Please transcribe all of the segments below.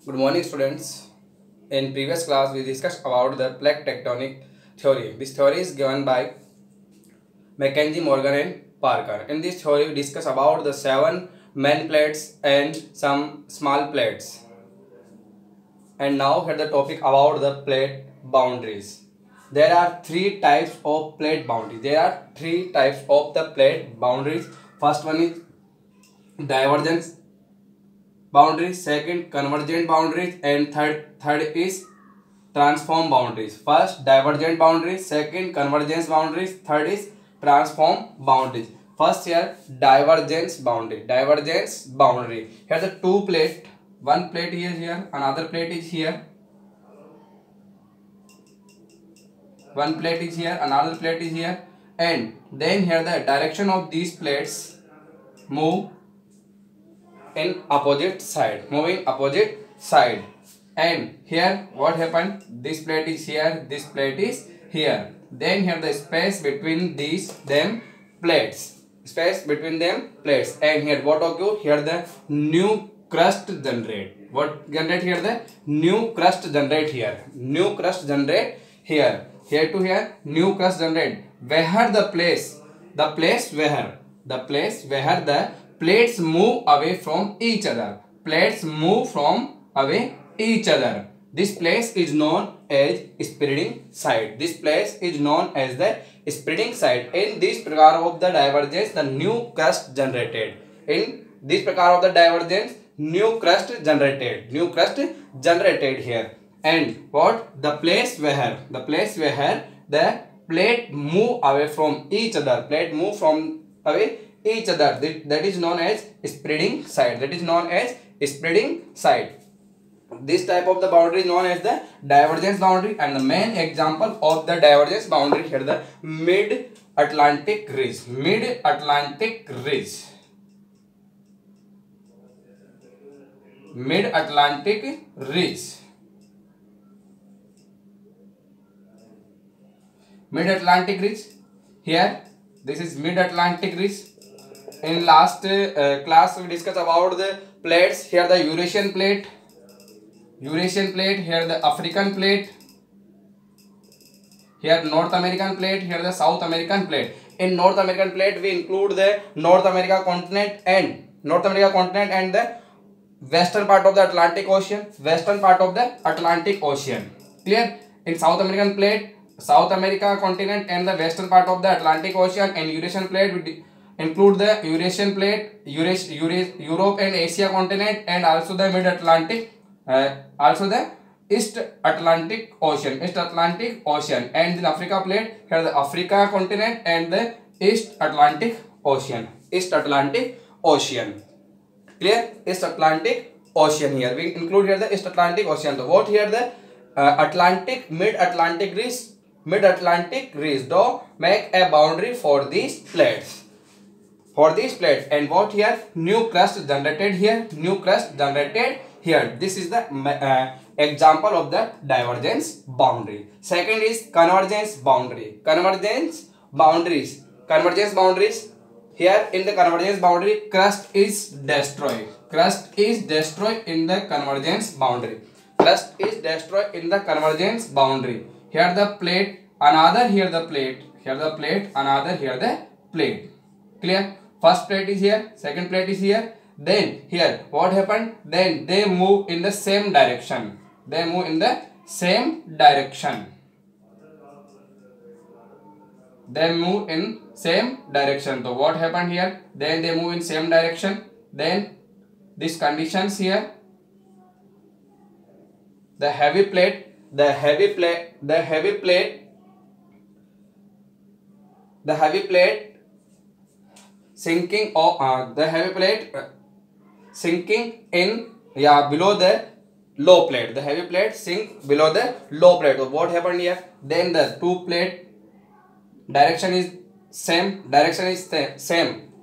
Good morning, students. In previous class, we discussed about the plate tectonic theory. This theory is given by Mackenzie, Morgan, and Parker. In this theory, we discuss about the 7 main plates and some small plates. And now, here the topic about the plate boundaries. There are 3 types of plate boundaries. There are 3 types of the plate boundaries. First one is divergence boundaries, second convergent boundaries, and third is transform boundaries. First divergent boundaries, second convergence boundaries, third is transform boundaries. First here divergence boundary. Divergence boundary. Here the 2 plate, one plate is here, another plate is here. One plate is here, another plate is here, and then here the direction of these plates move in opposite side, moving opposite side. And here what happened, this plate is here, this plate is here, then here the space between them plates, and here what occur, here the new crust generate. What generate here? The new crust generate here, new crust generate here, here to here new crust generate. Where the place where the plates move away from each other. Plates move from away each other. This place is known as spreading side. This place is known as the spreading side. In this prakar of the divergence, the new crust generated. In this prakar of the divergence, new crust generated. New crust generated here. And what? The place where the plate move away from each other. Plate move from away each other, that is known as spreading side. That is known as spreading side. This type of the boundary is known as the divergence boundary, and the main example of the divergence boundary here the mid-Atlantic ridge. Mid-Atlantic ridge. Mid-Atlantic ridge. Mid-Atlantic ridge. Here, this is mid-Atlantic ridge. In last class we discussed about the plates. Here the Eurasian plate, here the African plate, here North American plate, here the South American plate. In North American plate we include the North America continent and the western part of the Atlantic Ocean, Clear? In South American plate, South America continent and the western part of the Atlantic Ocean. And Eurasian plate we include the Eurasian plate, Europe and Asia continent, and also the mid-Atlantic, also the East Atlantic Ocean, and in Africa plate, here the Africa continent and the East Atlantic Ocean, Clear? East Atlantic Ocean here. We include here the East Atlantic Ocean. So what here the mid-Atlantic ridge, though make a boundary for these plates. And what here? New crust generated here, This is the example of the divergence boundary. Second is convergence boundary. Convergence boundaries. Here in the convergence boundary, crust is destroyed. In the convergence boundary. Here the plate, another here the plate, another here the plate. Clear? First plate is here, second plate is here. Then here what happened? Then they move in the same direction. So what happened here? Then they move in same direction. Then these conditions here. The heavy plate sinking in below the low plate. The heavy plate sink below the low plate. So what happened here? Then the 2 plate direction is same.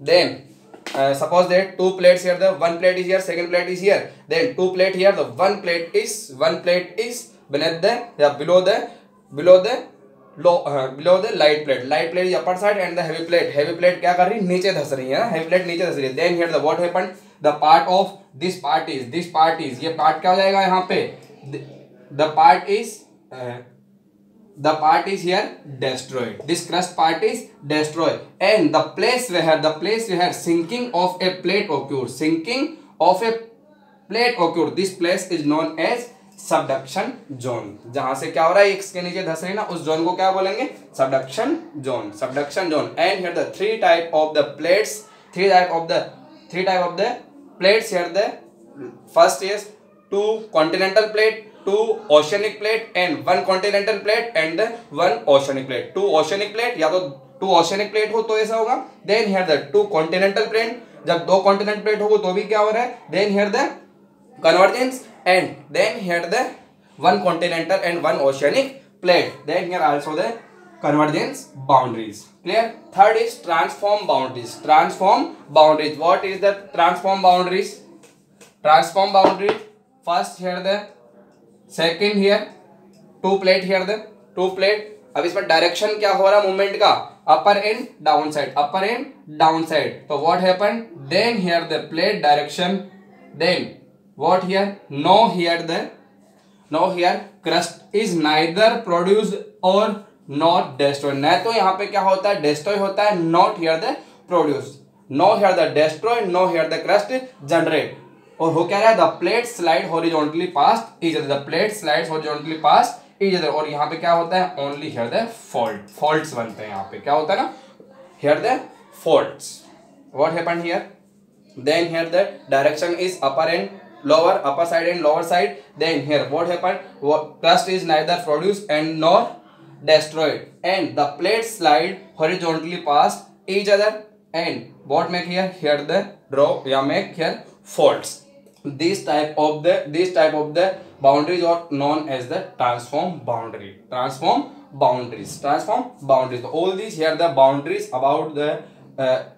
Then suppose that 2 plates here, the 1 plate is here, second plate is here. Then 2 plate here, the 1 plate is beneath the below the light plate is upper side, and the heavy plate क्या कर रही है? नीचे धस रही है. Heavy plate नीचे धस रही है. Then here the what happened? The part of this part is ये पार्ट क्या हो जाएगा यहाँ पे, the part is here destroyed. This crust part is destroyed, and the place where sinking of a plate occur, this place is known as subduction zone. जहां से क्या हो रहा है, इसके नीचे धस रही है ना, उस जोन को क्या बोलेंगे, subduction zone. And here the three type of the plates here. The first is two continental plate, two oceanic plate, and one continental plate and one oceanic plate. Two oceanic plate या तो two oceanic plate हो तो ऐसा होगा. Then here the two continental plate, जब दो continental plate होगा तो भी क्या हो रहा है. Then here the convergence, and then here the one continental and one oceanic plate. Then here also the convergence boundaries. Clear? Third is transform boundaries. What is the transform boundaries? First here the second here two plate here the two plate. अब इसमें direction क्या हो रहा है movement का, upper and down side. तो what happen, then here the plate direction, then what here, no here crust is neither produced और not destroyed. न तो यहाँ पे क्या होता है, डिस्ट्रॉय होता है, not here the produced, no here the destroy, no here the crust generate. और हो क्या रहा है, the plate slide horizontally past each other, और यहाँ पे क्या होता है, ओनली हियर द फॉल्ट्स बनते हैं. यहाँ पे क्या होता है ना, here the faults. What happened here, then here the direction is upper side and lower side. Then here what happened, crust is neither produced and nor destroyed, and the plates slide horizontally past each other, and what make here the drop make here faults. This type of the boundaries are known as the transform boundaries. So all these here the boundaries about the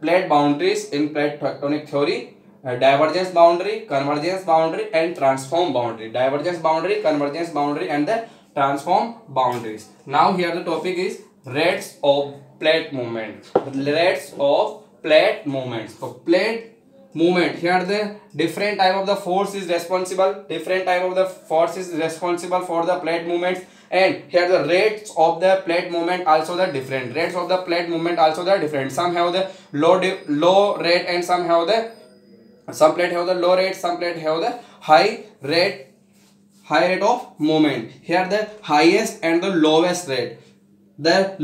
plate boundaries in plate tectonic theory. Divergence boundary, convergence boundary, and transform boundary. Divergence boundary, convergence boundary, and the transform boundaries. Now here the topic is rates of plate movement. So plate movement, here the different type of the force is responsible. For the plate movements, and here the rates of the plate movement also the different. Some have the low rate, and some plate have the low rate, some plate have the high rate of movement. Here the highest and the lowest rate. The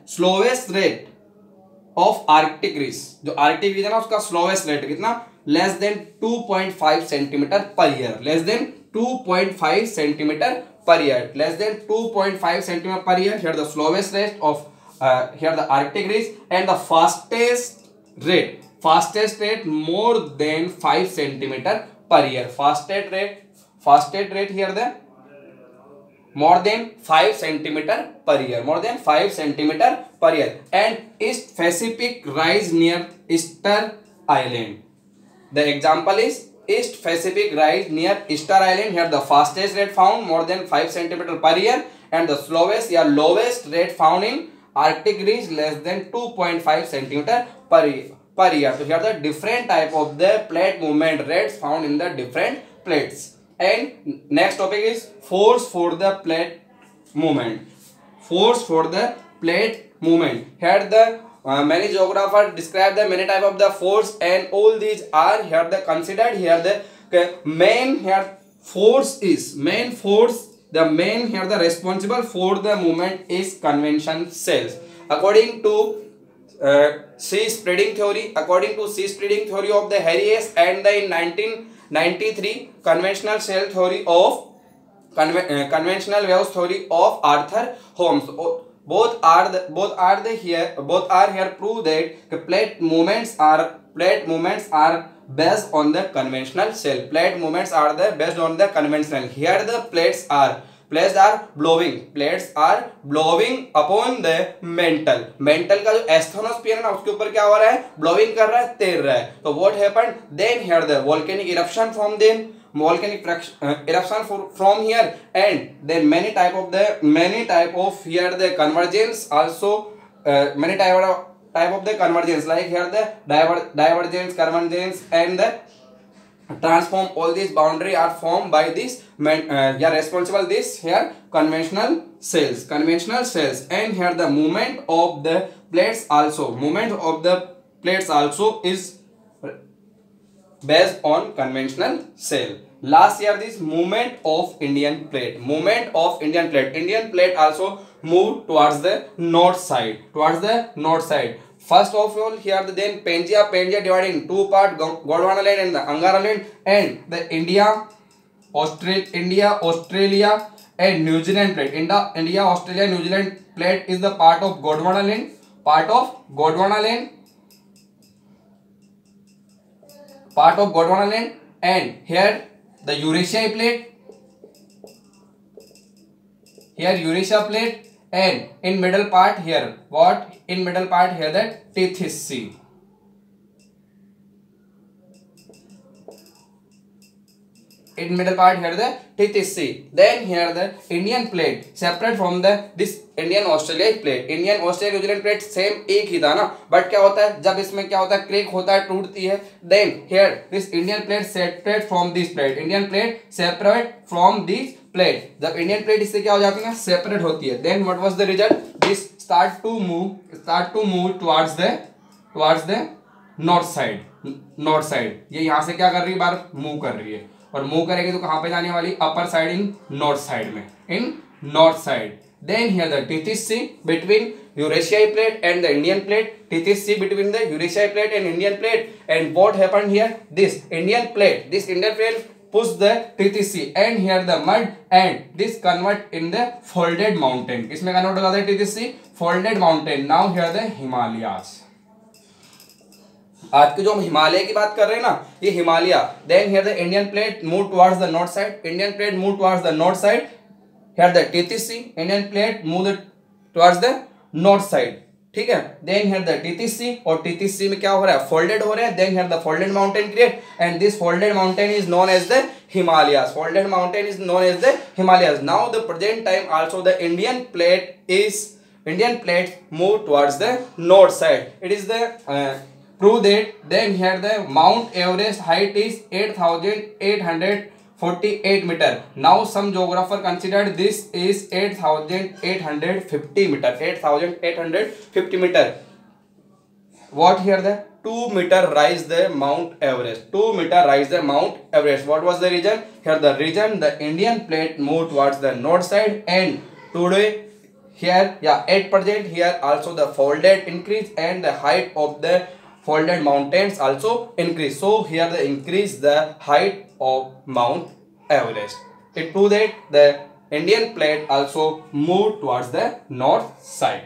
slowest rate of Arctic ridge. जो Arctic ridge है ना, उसका slowest rate कितना, less than 2.5 centimeter per year. Here the slowest rate of here the Arctic ridge, and the fastest rate more than 5 centimeter per year. Fastest rate here the more than 5 centimeter per year. And East Pacific rise near Easter Island. The example is East Pacific rise near Easter Island. Here the fastest rate found more than 5 centimeter per year, and the lowest rate found in Arctic ridge less than 2.5 centimeter per year. So here the different type of the plate movement rates found in the different plates. And next topic is force for the plate movement. Here the many geographers describe the many type of the force, and all these are here the considered. Here the main force the responsible for the movement is convention cells. According to C spreading theory of the Harries, and the in 1993 conventional waves theory of Arthur Holmes. Both are here prove that the plate movements are based on the conventional cell. Here the plates are blowing upon the mantle का जो asthenosphere है ना, उसके ऊपर क्या हो रहा है, ब्लोइंग कर रहा है, तैर रहा है. तो what happened, then here the volcanic eruption from here, and then many type of here the convergence also, many type type of the convergence, like here the divergence, convergence, and the transform, all these boundary are formed by this responsible this here conventional cells, and here the movement of the plates also, is based on conventional cell. Last year this movement of Indian plate, Indian plate also move towards the north side, First of all, here then Pangaea divided in two parts, Gondwana land and the Angara land, and the India, Australia and New Zealand plate. India, Australia, New Zealand plate is the part of Gondwana land, and here the Eurasia plate, and in middle part here the Tethys Sea. In middle part here the Tethys Sea. Then here the Indian plate separate from this Indian Australia plate. Indian Australia New Zealand plate same एक ही था ना, but क्या होता है जब इसमें क्या होता है क्रेक होता है, टूटती है. Then here this Indian plate separate from this plate. जब Indian plate इससे क्या हो जाती है, सेपरेट होती है. Then what was the result? This start to move towards the north side. ये यहाँ से क्या कर रही है, बार मूव कर रही है, और मूव करेगी तो कहाँ पे जाने वाली, upper side in north side. Then here the Tethys Sea between Eurasia plate and the Indian plate. Between the Eurasia plate and Indian plate. And what happened here? This Indian plate push the Tethys Sea, and here the mud, and this convert in the folded mountain. इसमें convert हो जाता है Tethys Sea, folded mountain. Now here the Himalayas. आज के जो हम हिमालय की बात कर रहे हैं ना, ये Himalaya. Then here the Indian plate move towards the north side. Here the Tethys Sea, Indian plate move towards the north side. ठीक है. Then here the Tethys Sea, और Tethys Sea में क्या हो रहा है, folded हो रहे हैं. Then here the folded mountain create, and this folded mountain is known as the Himalayas. Now the present time also the Indian plate move towards the north side. It is the prove that. Then here the Mount Everest height is 8,848 meter. Now some geographer considered this is 8,850 meter. What here the 2 meter rise the Mount Everest. What was the reason? Here the reason the Indian plate moved towards the north side, and today here at present here also the folded increase, and the height of the folded mountains also increase. So here the increase the height of Mount Everest. It proves that the Indian plate also moved towards the north side.